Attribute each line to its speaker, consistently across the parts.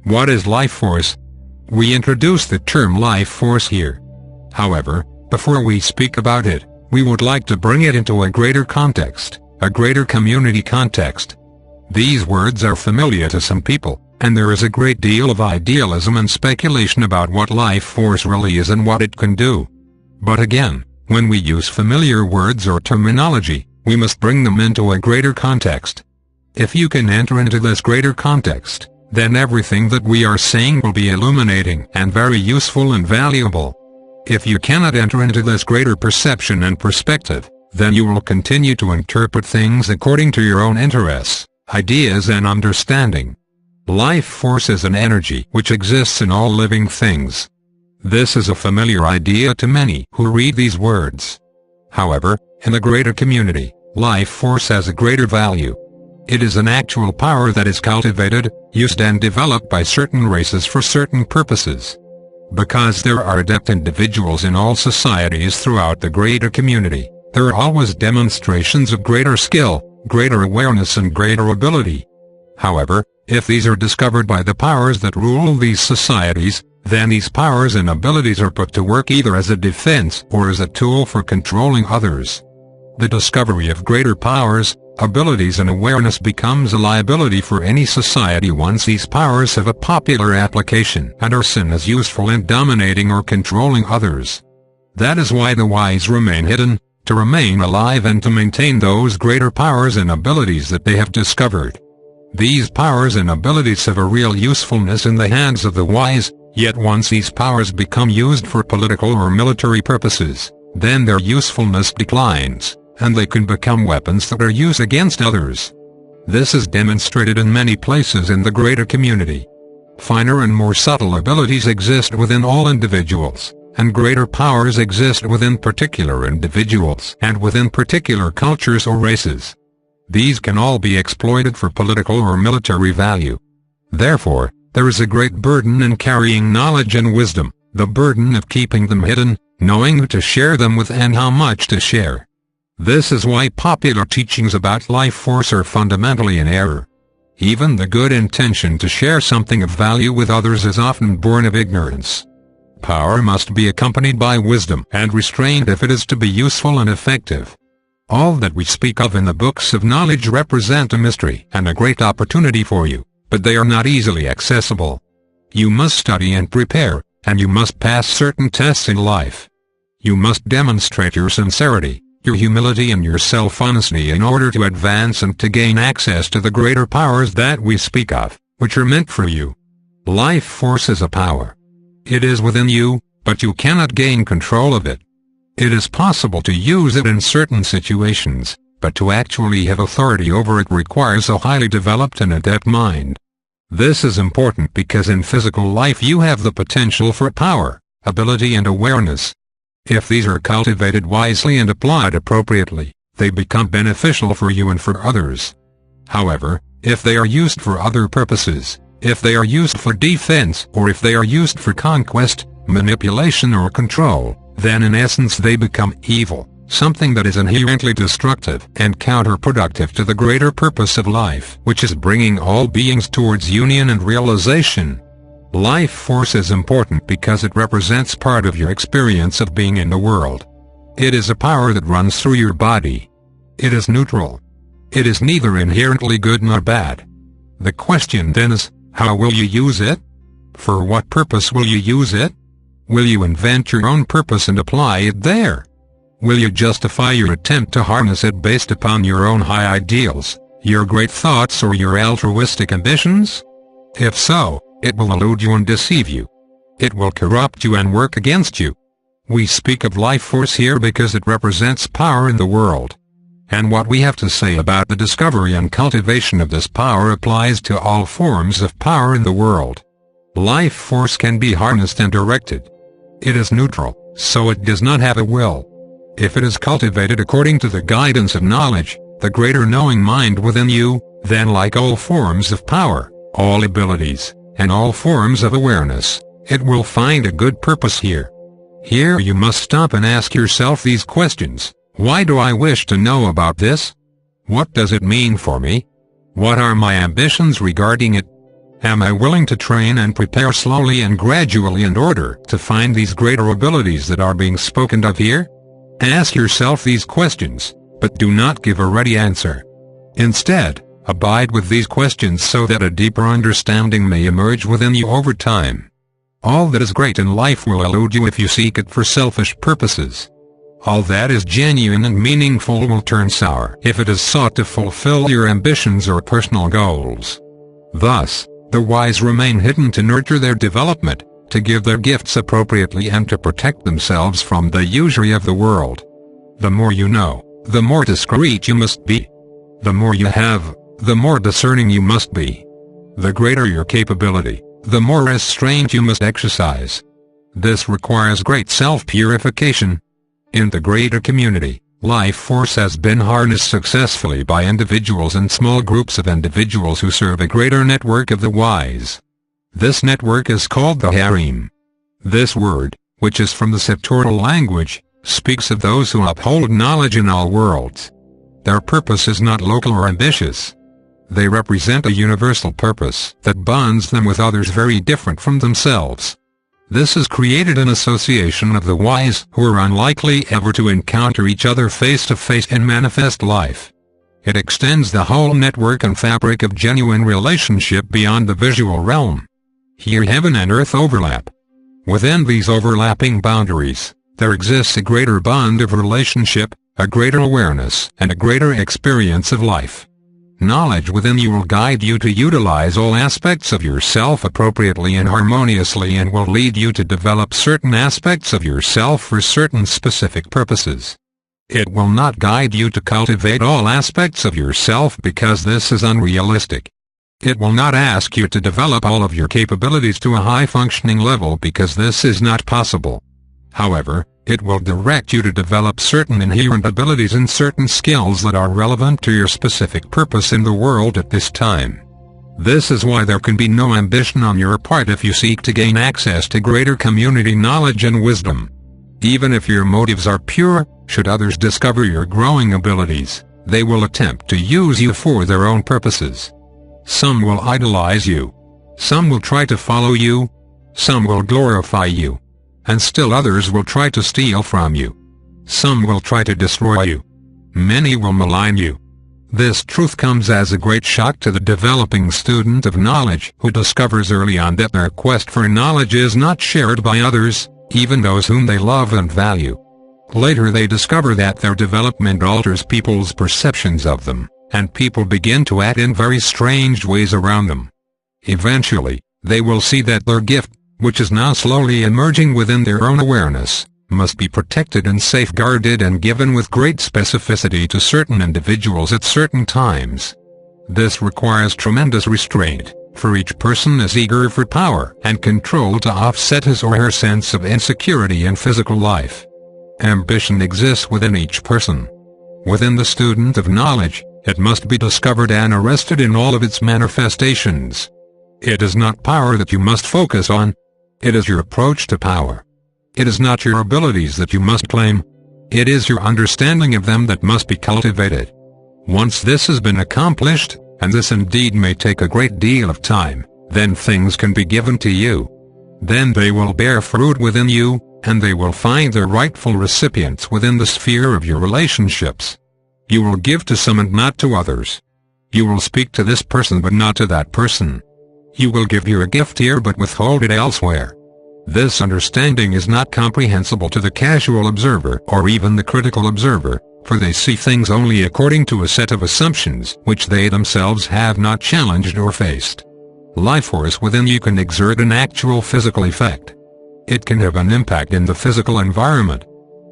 Speaker 1: What is life force? We introduce the term life force here. However, before we speak about it, we would like to bring it into a greater context, a greater community context. These words are familiar to some people, and there is a great deal of idealism and speculation about what life force really is and what it can do. But again, when we use familiar words or terminology, we must bring them into a greater context. If you can enter into this greater context, then everything that we are saying will be illuminating and very useful and valuable. If you cannot enter into this greater perception and perspective, then you will continue to interpret things according to your own interests, ideas and understanding. Life force is an energy which exists in all living things. This is a familiar idea to many who read these words. However, in the greater community, life force has a greater value. It is an actual power that is cultivated, used and developed by certain races for certain purposes. Because there are adept individuals in all societies throughout the greater community, there are always demonstrations of greater skill, greater awareness and greater ability. However, if these are discovered by the powers that rule these societies, then these powers and abilities are put to work either as a defense or as a tool for controlling others. The discovery of greater powers, abilities and awareness becomes a liability for any society once these powers have a popular application and are seen as useful in dominating or controlling others. That is why the wise remain hidden, to remain alive and to maintain those greater powers and abilities that they have discovered. These powers and abilities have a real usefulness in the hands of the wise, yet once these powers become used for political or military purposes, then their usefulness declines, and they can become weapons that are used against others. This is demonstrated in many places in the greater community. Finer and more subtle abilities exist within all individuals, and greater powers exist within particular individuals and within particular cultures or races. These can all be exploited for political or military value. Therefore, there is a great burden in carrying knowledge and wisdom, the burden of keeping them hidden, knowing who to share them with and how much to share. This is why popular teachings about life force are fundamentally in error. Even the good intention to share something of value with others is often born of ignorance. Power must be accompanied by wisdom and restraint if it is to be useful and effective. All that we speak of in the books of knowledge represent a mystery and a great opportunity for you, but they are not easily accessible. You must study and prepare, and you must pass certain tests in life. You must demonstrate your sincerity, your humility and your self-honesty in order to advance and to gain access to the greater powers that we speak of, which are meant for you. Life force is a power. It is within you, but you cannot gain control of it. It is possible to use it in certain situations, but to actually have authority over it requires a highly developed and adept mind. This is important because in physical life you have the potential for power, ability and awareness. If these are cultivated wisely and applied appropriately, they become beneficial for you and for others. However, if they are used for other purposes, if they are used for defense or if they are used for conquest, manipulation or control, then in essence they become evil, something that is inherently destructive and counterproductive to the greater purpose of life, which is bringing all beings towards union and realization. Life force is important because it represents part of your experience of being in the world. It is a power that runs through your body. It is neutral. It is neither inherently good nor bad. The question then is, how will you use it? For what purpose will you use it? Will you invent your own purpose and apply it there? Will you justify your attempt to harness it based upon your own high ideals, your great thoughts or your altruistic ambitions? If so, it will elude you and deceive you. It will corrupt you and work against you. We speak of life force here because it represents power in the world. And what we have to say about the discovery and cultivation of this power applies to all forms of power in the world. Life force can be harnessed and directed. It is neutral, so it does not have a will. If it is cultivated according to the guidance of knowledge, the greater knowing mind within you, then like all forms of power, all abilities, and all forms of awareness, it will find a good purpose here. Here you must stop and ask yourself these questions. Why do I wish to know about this? What does it mean for me? What are my ambitions regarding it? Am I willing to train and prepare slowly and gradually in order to find these greater abilities that are being spoken of here? Ask yourself these questions, but do not give a ready answer. Instead, abide with these questions so that a deeper understanding may emerge within you over time. All that is great in life will elude you if you seek it for selfish purposes. All that is genuine and meaningful will turn sour if it is sought to fulfill your ambitions or personal goals. Thus, the wise remain hidden to nurture their development, to give their gifts appropriately and to protect themselves from the usury of the world. The more you know, the more discreet you must be. The more you have, the more discerning you must be. The greater your capability, the more restraint you must exercise. This requires great self-purification. In the greater community, life force has been harnessed successfully by individuals and small groups of individuals who serve a greater network of the wise. This network is called the harem. This word, which is from the Septuagint language, speaks of those who uphold knowledge in all worlds. Their purpose is not local or ambitious. They represent a universal purpose that bonds them with others very different from themselves. This has created an association of the wise who are unlikely ever to encounter each other face to face in manifest life. It extends the whole network and fabric of genuine relationship beyond the visual realm. Here heaven and earth overlap. Within these overlapping boundaries, there exists a greater bond of relationship, a greater awareness, and a greater experience of life. Knowledge within you will guide you to utilize all aspects of yourself appropriately and harmoniously and will lead you to develop certain aspects of yourself for certain specific purposes. It will not guide you to cultivate all aspects of yourself because this is unrealistic. It will not ask you to develop all of your capabilities to a high-functioning level because this is not possible. However, it will direct you to develop certain inherent abilities and certain skills that are relevant to your specific purpose in the world at this time. This is why there can be no ambition on your part if you seek to gain access to greater community knowledge and wisdom. Even if your motives are pure, should others discover your growing abilities, they will attempt to use you for their own purposes. Some will idolize you. Some will try to follow you. Some will glorify you. And still others will try to steal from you. Some will try to destroy you. Many will malign you. This truth comes as a great shock to the developing student of knowledge who discovers early on that their quest for knowledge is not shared by others, even those whom they love and value. Later they discover that their development alters people's perceptions of them, and people begin to act in very strange ways around them. Eventually, they will see that their gift, which is now slowly emerging within their own awareness, must be protected and safeguarded and given with great specificity to certain individuals at certain times. This requires tremendous restraint, for each person is eager for power and control to offset his or her sense of insecurity in physical life. Ambition exists within each person. Within the student of knowledge, it must be discovered and arrested in all of its manifestations. It is not power that you must focus on. It is your approach to power. It is not your abilities that you must claim. It is your understanding of them that must be cultivated. Once this has been accomplished, and this indeed may take a great deal of time, then things can be given to you. Then they will bear fruit within you, and they will find their rightful recipients within the sphere of your relationships. You will give to some and not to others. You will speak to this person but not to that person. You will give your gift here but withhold it elsewhere. This understanding is not comprehensible to the casual observer or even the critical observer, for they see things only according to a set of assumptions which they themselves have not challenged or faced. Life force within you can exert an actual physical effect. It can have an impact in the physical environment.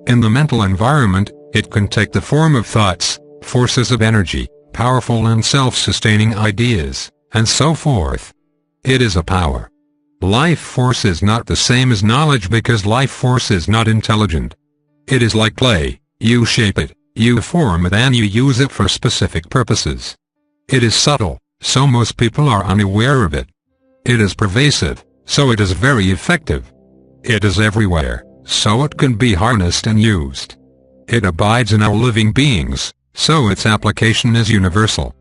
Speaker 1: In the mental environment, it can take the form of thoughts, forces of energy, powerful and self-sustaining ideas, and so forth. It is a power. Life force is not the same as knowledge because life force is not intelligent. It is like clay, you shape it, you form it and you use it for specific purposes. It is subtle, so most people are unaware of it. It is pervasive, so it is very effective. It is everywhere, so it can be harnessed and used. It abides in all living beings, so its application is universal.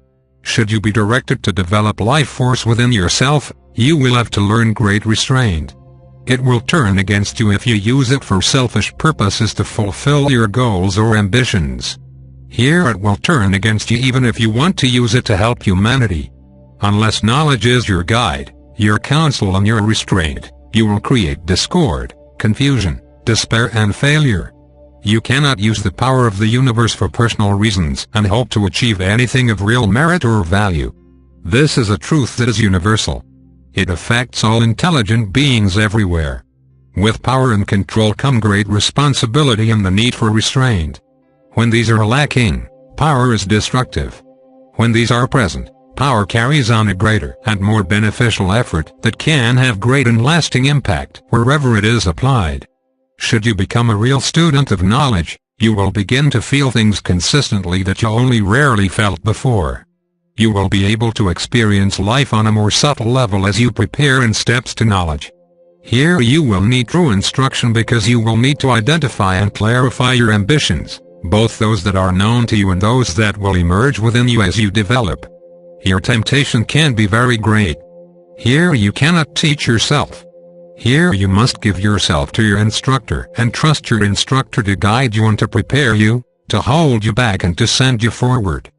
Speaker 1: Should you be directed to develop life force within yourself, you will have to learn great restraint. It will turn against you if you use it for selfish purposes to fulfill your goals or ambitions. Here it will turn against you even if you want to use it to help humanity. Unless knowledge is your guide, your counsel and your restraint, you will create discord, confusion, despair and failure. You cannot use the power of the universe for personal reasons and hope to achieve anything of real merit or value. This is a truth that is universal. It affects all intelligent beings everywhere. With power and control come great responsibility and the need for restraint. When these are lacking, power is destructive. When these are present, power carries on a greater and more beneficial effort that can have great and lasting impact wherever it is applied. Should you become a real student of knowledge, you will begin to feel things consistently that you only rarely felt before. You will be able to experience life on a more subtle level as you prepare in steps to knowledge. Here you will need true instruction because you will need to identify and clarify your ambitions, both those that are known to you and those that will emerge within you as you develop. Here temptation can be very great. Here you cannot teach yourself. Here you must give yourself to your instructor and trust your instructor to guide you and to prepare you, to hold you back and to send you forward.